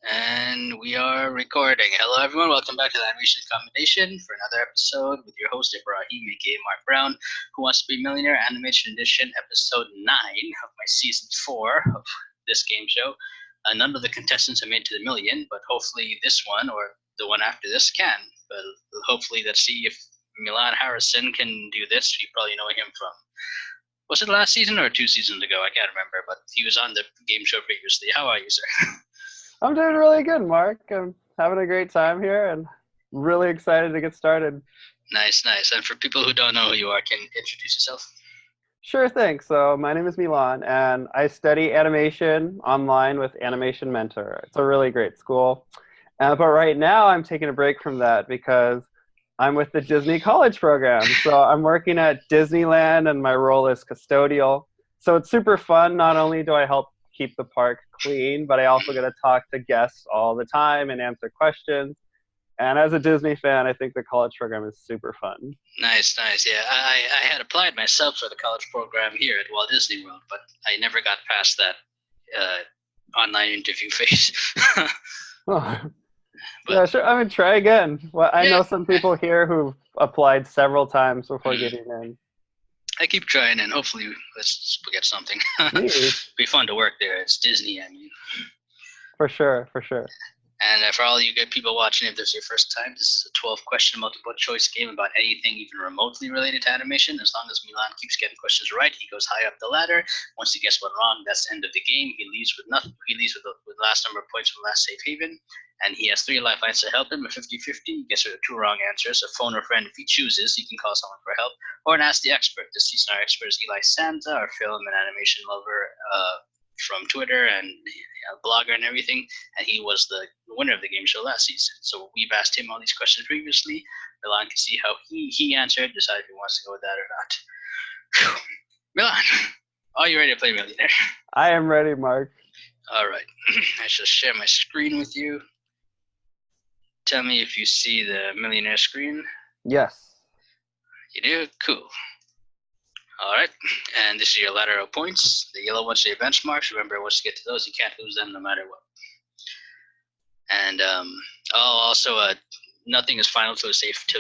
And we are recording. Hello, everyone. Welcome back to the Animation Combination for another episode with your host, Ibrahim, aka Mark Brown, Who Wants to Be a Millionaire Animation Edition, episode 9 of my season 4 of this game show. None of the contestants have made to the million, but hopefully this one or the one after this can. But hopefully, let's see if Milan Harrison can do this. You probably know him from, was it last season or 2 seasons ago? I can't remember, but he was on the game show previously. How are you, sir? I'm doing really good, Mark. I'm having a great time here and really excited to get started. Nice, nice. And for people who don't know who you are, can you introduce yourself? Sure thing. So my name is Milan, and I study animation online with Animation Mentor. It's a really great school. But right now, I'm taking a break from that because I'm with the Disney College program. So I'm working at Disneyland, and my role is custodial. So it's super fun. Not only do I help keep the park clean, but I also get to talk to guests all the time and answer questions. And as a Disney fan, I think the college program is super fun. Nice, nice. Yeah, I had applied myself for the college program here at Walt Disney World, but I never got past that online interview phase. Oh, But yeah, sure. I mean, try again. Well, I yeah, know some people here who've applied several times before getting in. I keep trying, and hopefully let's get something. Neat. Be fun to work there. It's Disney, I mean. For sure, for sure. And for all you good people watching, if this is your first time, this is a 12-question multiple choice game about anything even remotely related to animation. As long as Milan keeps getting questions right, he goes high up the ladder. Once he gets one wrong, that's the end of the game. He leaves with nothing. He leaves with the last number of points from last safe haven. And he has 3 lifelines to help him. A 50-50, he gets 2 wrong answers. A phone or friend if he chooses. He can call someone for help. Or an Ask the Expert. This season our expert is Eli Sanza, our film and animation lover from Twitter and blogger and everything, and he was the winner of the game show last season. So we've asked him all these questions previously. Milan can see how he answered, decide if he wants to go with that or not. Whew. Milan, are you ready to play Millionaire? I am ready, Mark. All right, I shall share my screen with you. Tell me if you see the Millionaire screen. Yes. You do? Cool. All right, and this is your ladder of points. The yellow ones are your benchmarks. Remember, once you get to those, you can't lose them no matter what. And also, nothing is final till you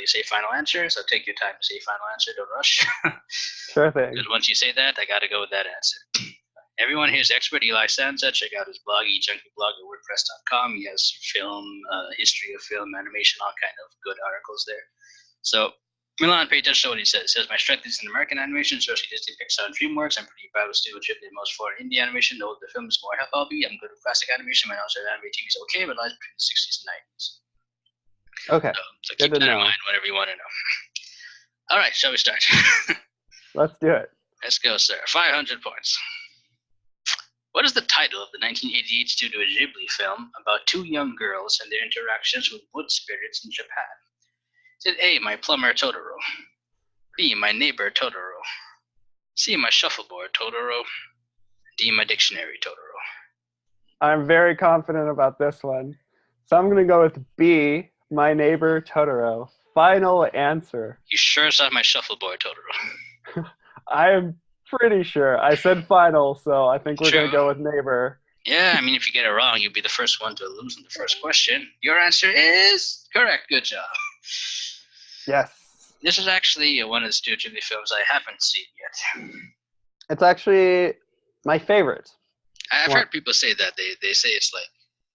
say final answer. So take your time to say final answer. Don't rush. Sure thing. Because once you say that, I got to go with that answer. Everyone here is expert. Eli Sanza. Check out his blog, eJunkieBlog at WordPress.com. He has film, history of film, animation, all kind of good articles there. So Milan, pay attention to what he says. He says, my strength is in American animation, especially Disney, Pixar, and DreamWorks. I'm pretty bad with Studio Ghibli and most foreign indie animation. The older film is more a hobby. I'm good with classic animation. My knowledge of anime TV is okay, but lies between the 60s and 90s. Okay. So keep that in mind, whatever you want to know. All right, shall we start? Let's do it. Let's go, sir. 500 points. What is the title of the 1988 Studio Ghibli film about 2 young girls and their interactions with wood spirits in Japan? Is it A, My Plumber Totoro? B, My Neighbor Totoro? C, My Shuffleboard Totoro? D, My Dictionary Totoro? I'm very confident about this one. So I'm going to go with B, My Neighbor Totoro. Final answer. You sure it's not My Shuffleboard Totoro? I am pretty sure. I said final, so I think we're going to go with neighbor. Yeah, I mean, if you get it wrong, you'll be the first one to lose in the first question. Your answer is correct. Good job. Yes. This is actually one of the Studio Ghibli films I haven't seen yet. It's actually my favorite. I've heard people say that. They say it's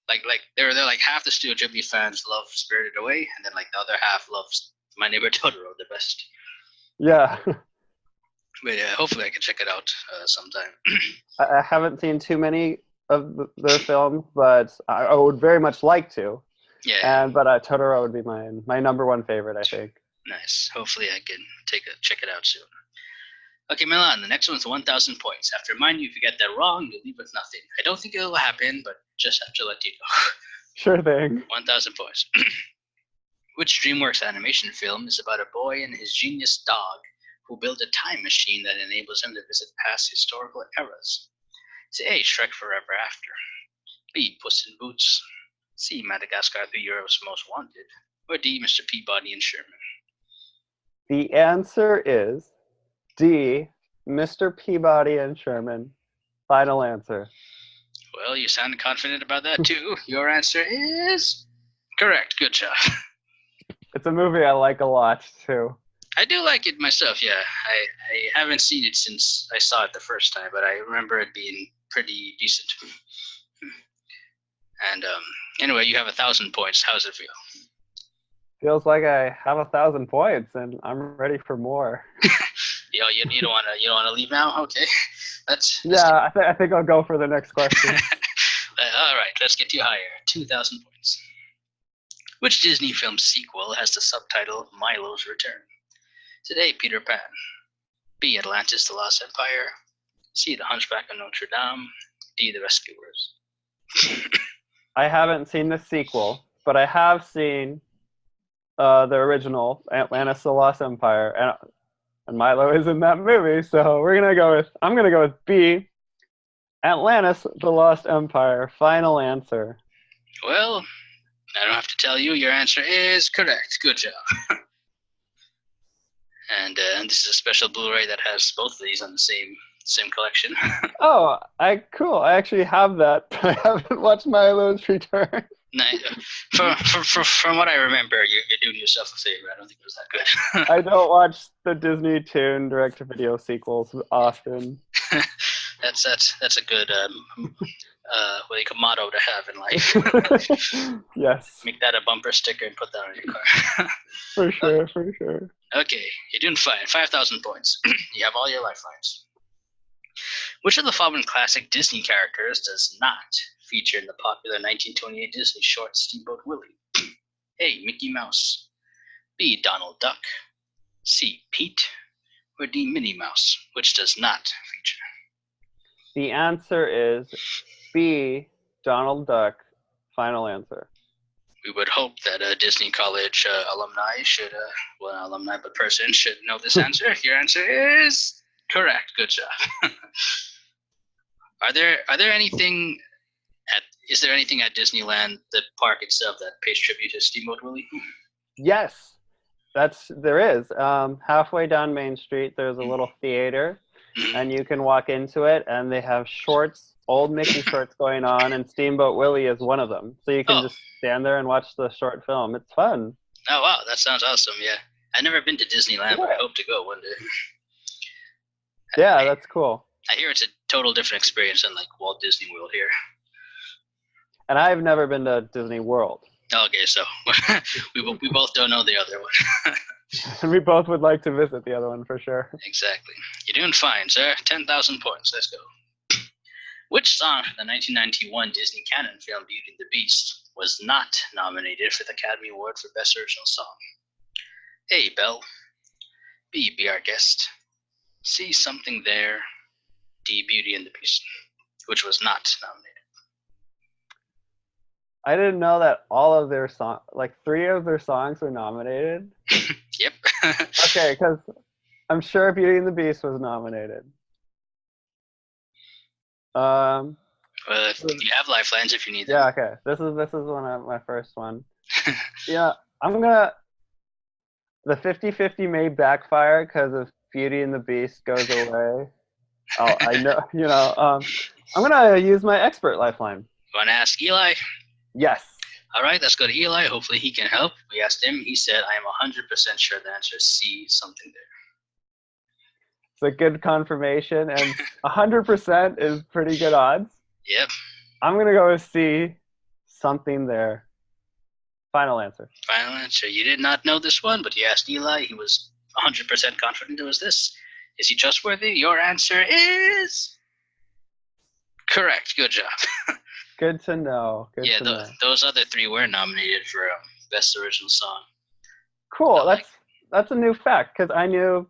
like they're like half the Studio Ghibli fans love Spirited Away, and then like the other half loves My Neighbor Totoro the best. Yeah. But hopefully I can check it out sometime. I haven't seen too many of their films, but I would very much like to. Yeah. But Totoro would be my number one favorite, I think. Nice. Hopefully I can check it out soon. Okay, Milan, the next one's 1,000 points. I have to remind you, if you get that wrong, you'll leave with nothing. I don't think it'll happen, but just have to let you know. Sure thing. 1,000 points. Which DreamWorks animation film is about a boy and his genius dog who build a time machine that enables him to visit past historical eras? Is A, Shrek Forever After? B, Puss in Boots? C, Madagascar 3 Europe's Most Wanted? Or D, Mr. Peabody and Sherman? The answer is D, Mr. Peabody and Sherman. Final answer. Well, you sounded confident about that too. Your answer is correct. Good job. It's a movie I like a lot too. I do like it myself, yeah. I haven't seen it since I saw it the first time, but I remember it being pretty decent. And anyway, you have 1,000 points. How does it feel? Feels like I have 1,000 points and I'm ready for more. You don't wanna leave now? Okay, I think I'll go for the next question. All right, let's get you higher. 2,000 points. Which Disney film sequel has the subtitle Milo's Return? Today, Peter Pan. B. Atlantis: The Lost Empire. C. The Hunchback of Notre Dame. D. The Rescuers. I haven't seen the sequel, but I have seen the original Atlantis: The Lost Empire, and Milo is in that movie. So I'm gonna go with B. Atlantis: The Lost Empire. Final answer. Well, I don't have to tell you. Your answer is correct. Good job. And this is a special Blu-ray that has both of these on the same collection. Oh, cool. I actually have that, but I haven't watched Milo's Return. From what I remember, you're doing yourself a favor. I don't think it was that good. I don't watch the Disney Toon direct-to-video sequels often. That's a good motto to have in life. Yes. Make that a bumper sticker and put that on your car. For sure. Okay, you're doing fine. 5,000 points. You have all your lifelines. Which of the following classic Disney characters does not feature in the popular 1928 Disney short Steamboat Willie? A. Mickey Mouse. B. Donald Duck. C. Pete. Or D. Minnie Mouse, which does not feature? The answer is B. Donald Duck. Final answer. We would hope that a Disney College alumni should, well, not alumni, but person should know this answer. Your answer is correct. Good job. Is there anything at Disneyland, the park itself, that pays tribute to Steamboat Willie? Yes, there is. Halfway down Main Street, there's a little theater, and you can walk into it, and they have old Mickey shorts going on, and Steamboat Willie is one of them. So you can just stand there and watch the short film. It's fun. Oh, wow, that sounds awesome, yeah. I've never been to Disneyland, but I hope to go one day. Yeah, that's cool. I hear it's a total different experience than like Walt Disney World here. And I've never been to Disney World. Okay, so we both don't know the other one. And we both would like to visit the other one for sure. Exactly. You're doing fine, sir. 10,000 points. Let's go. Which song from the 1991 Disney canon film Beauty and the Beast was not nominated for the Academy Award for Best Original Song? A. Belle. B. Be Our Guest. C. Something There. D. Beauty and the Beast, which was not nominated. I didn't know that all of their songs, like 3 of their songs were nominated. Yep. Okay, because I'm sure Beauty and the Beast was nominated. Well, you have lifelines if you need them. Yeah, okay. This is my first one. Yeah, the 50-50 may backfire because if Beauty and the Beast goes away. Oh, I know, I'm gonna use my expert lifeline. You want to ask Eli? Yes. All right, let's go to Eli. Hopefully he can help. We asked him. He said, I am 100% sure the answer is C, Something There. It's a good confirmation, and 100% is pretty good odds. Yep. I'm going to go with C, Something There. Final answer. Final answer. You did not know this one, but you asked Eli. He was 100% confident it was this. Is he trustworthy? Your answer is correct. Good job. Good to know. Those other 3 were nominated for Best Original Song. Cool. That's a new fact because I knew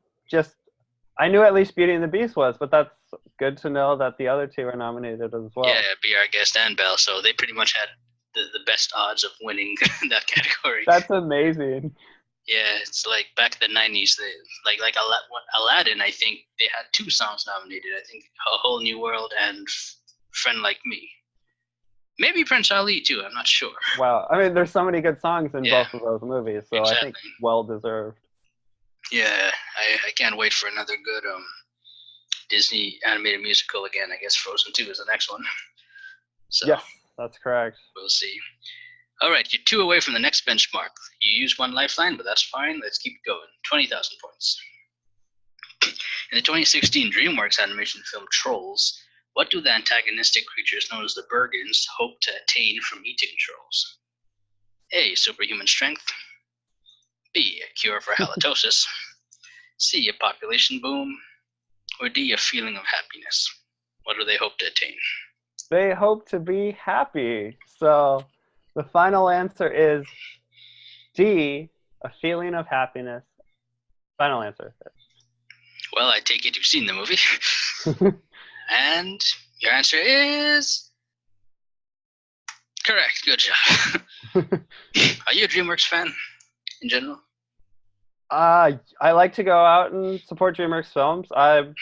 at least Beauty and the Beast was, but that's good to know that the other 2 are nominated as well. Yeah, Be Our Guest and Belle, so they pretty much had the best odds of winning that category. That's amazing. Yeah, it's like back in the 90s, like Aladdin, I think they had 2 songs nominated. I think A Whole New World and Friend Like Me. Maybe Prince Ali too, I'm not sure. Wow, I mean, there's so many good songs in both of those movies, so exactly. I think well-deserved. Yeah, I can't wait for another good Disney animated musical again. I guess Frozen 2 is the next one. So Yes, that's correct. we'll see. All right, you're 2 away from the next benchmark. You use 1 lifeline, but that's fine. Let's keep going. 20,000 points. In the 2016 DreamWorks animation film Trolls, what do the antagonistic creatures known as the Bergens hope to attain from eating trolls? A. Superhuman strength. B. A cure for halitosis. C. A population boom. Or D. A feeling of happiness. What do they hope to attain? They hope to be happy. So the final answer is D, a feeling of happiness. Final answer. Well, I take it you've seen the movie. And your answer is correct. Good job. Are you a DreamWorks fan in general? I like to go out and support DreamWorks films. I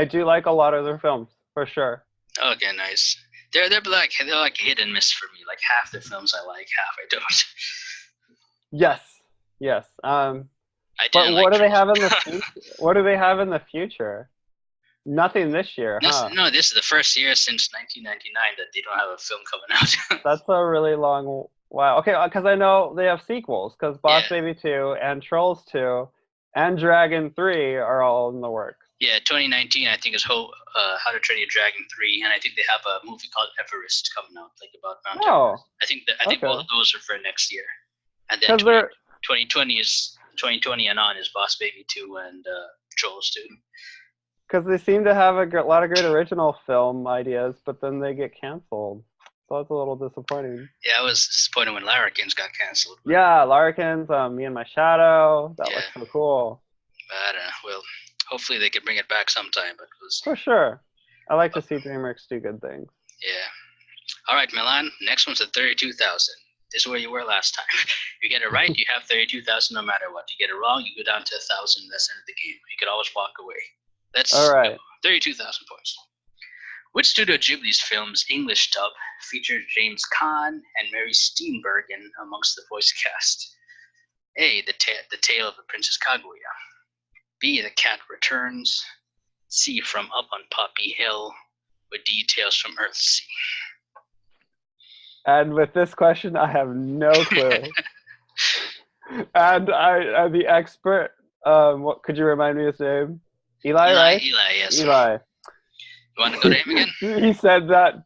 do like a lot of their films, for sure. Okay, nice. They're like hit and miss for me. Like half the films I like, half I don't. Yes. I But didn't what like do they Trolls. have in the future? What do they have in the future? Nothing this year, huh? No, this is the first year since 1999 that they don't have a film coming out. That's a really long while. Okay, because I know they have sequels, because Boss Yeah. Baby 2 and Trolls 2 and Dragon 3 are all in the works. Yeah, 2019 I think is How to Train Your Dragon 3, and I think they have a movie called Everest coming out, like about Mount Everest. I think okay. both of those are for next year, and then 2020 and on is Boss Baby 2 and Trolls 2. Because they seem to have a lot of great original film ideas, but then they get canceled. So that's a little disappointing. Yeah, I was disappointed when Larrikins got canceled. Yeah, Larrikins, Me and My Shadow. That looks so cool. I don't know. Well, hopefully they can bring it back sometime. But for sure. I like to see DreamWorks do good things. Yeah. All right, Milan. Next one's at 32,000. This is where you were last time. You get it right, you have 32,000 no matter what. You get it wrong, you go down to 1,000. That's the end of the game. You could always walk away. Let's go. 32,000 points. Which Studio Ghibli's film's English dub features James Caan and Mary Steenburgen amongst the voice cast? A. The Tale of the Princess Kaguya. B. The Cat Returns. C. From Up on Poppy Hill. Or D. Tales from Earthsea. And with this question, I have no clue. And I'm the expert. What could you remind me his name? Eli, right? Eli, yes. Eli. You want to go to him again? He said that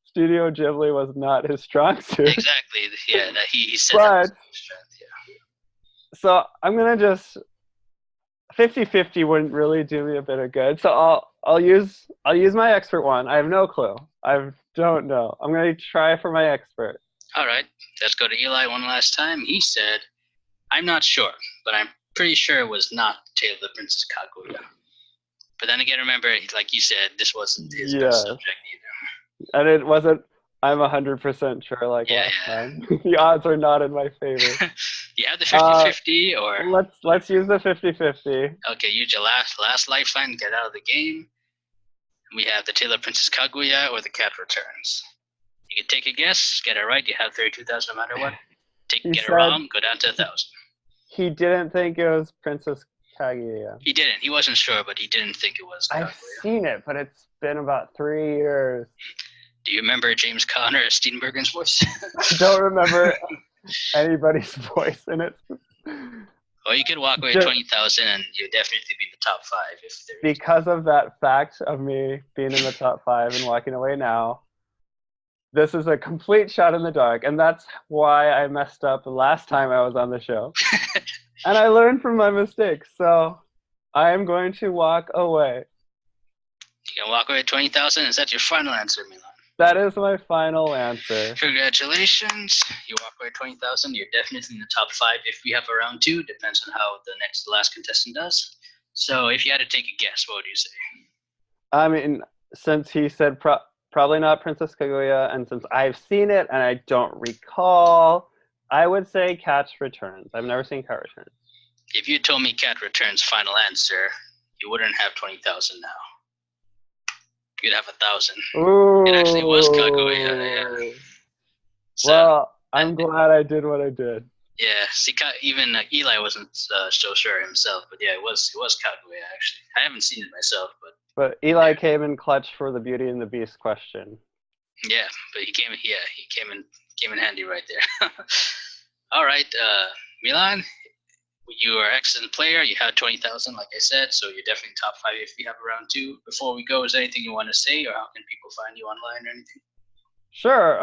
Studio Ghibli was not his strong suit. Exactly. Yeah, he said that was his strength. Yeah. So I'm gonna just 50-50 wouldn't really do me a bit of good. So I'll use my expert one. I have no clue. I don't know. I'm gonna try for my expert. All right, let's go to Eli one last time. He said, "I'm not sure, but I'm pretty sure it was not Tale of the Princess Kaguya." But then again, remember, like you said, this wasn't his best subject either. And it wasn't. I'm 100% sure. Like last time, the odds are not in my favor. Do you have the 50-50 or? Let's use the 50-50. Okay, use your last lifeline. Get out of the game. We have the Tale of Princess Kaguya or the Cat Returns. You can take a guess, get it right, you have 32,000 no matter what. Get it wrong, go down to 1,000. He didn't think it was Princess Kaguya. He didn't. He wasn't sure, but he didn't think it was Kaguya. I've seen it, but it's been about 3 years. Do you remember James Caan or Steenburgen's voice? I don't remember anybody's voice in it. Well, you could walk away at 20,000 and you'd definitely be in the top 5 if there is. Because of that fact of me being in the top 5 and walking away now, this is a complete shot in the dark, and that's why I messed up the last time I was on the show. And I learned from my mistakes, so I am going to walk away. You can walk away at 20,000? Is that your final answer, Milan? That is my final answer. Congratulations. You walk away at 20,000. You're definitely in the top 5 if we have a round 2. Depends on how the last contestant does. So if you had to take a guess, what would you say? I mean, since he said probably not Princess Kaguya, and since I've seen it and I don't recall, I would say Cat Returns. I've never seen Cat Returns. If you told me Cat Returns' final answer, you wouldn't have 20,000 now. You'd have 1,000. Ooh. It actually was Kaguya. Yeah. So, well, I'm glad I did what I did. Yeah, see, even Eli wasn't so sure himself, but yeah, it was Kaguya actually. I haven't seen it myself, but Eli came in clutch for the Beauty and the Beast question. Yeah, but he came. Yeah, he came in handy right there. All right, Milan, you are an excellent player. You have 20,000, like I said, so you're definitely top 5 if we have a round 2. Before we go, is there anything you want to say, or how can people find you online or anything? Sure.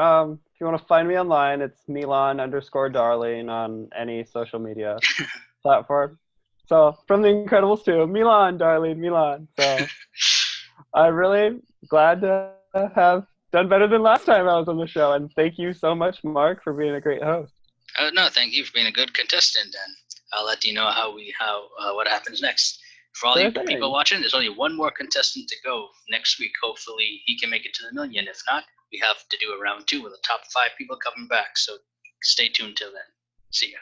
If you want to find me online, it's Milan_Darling on any social media platform. So from The Incredibles 2, Milan, darling, Milan. So I'm really glad to have done better than last time I was on the show. And thank you so much, Mark, for being a great host. No, thank you for being a good contestant, and I'll let you know what happens next. For all Sure you people thing. watching, there's only one more contestant to go next week. Hopefully, he can make it to the million. If not, we have to do a round 2 with the top 5 people coming back. So stay tuned till then. See ya.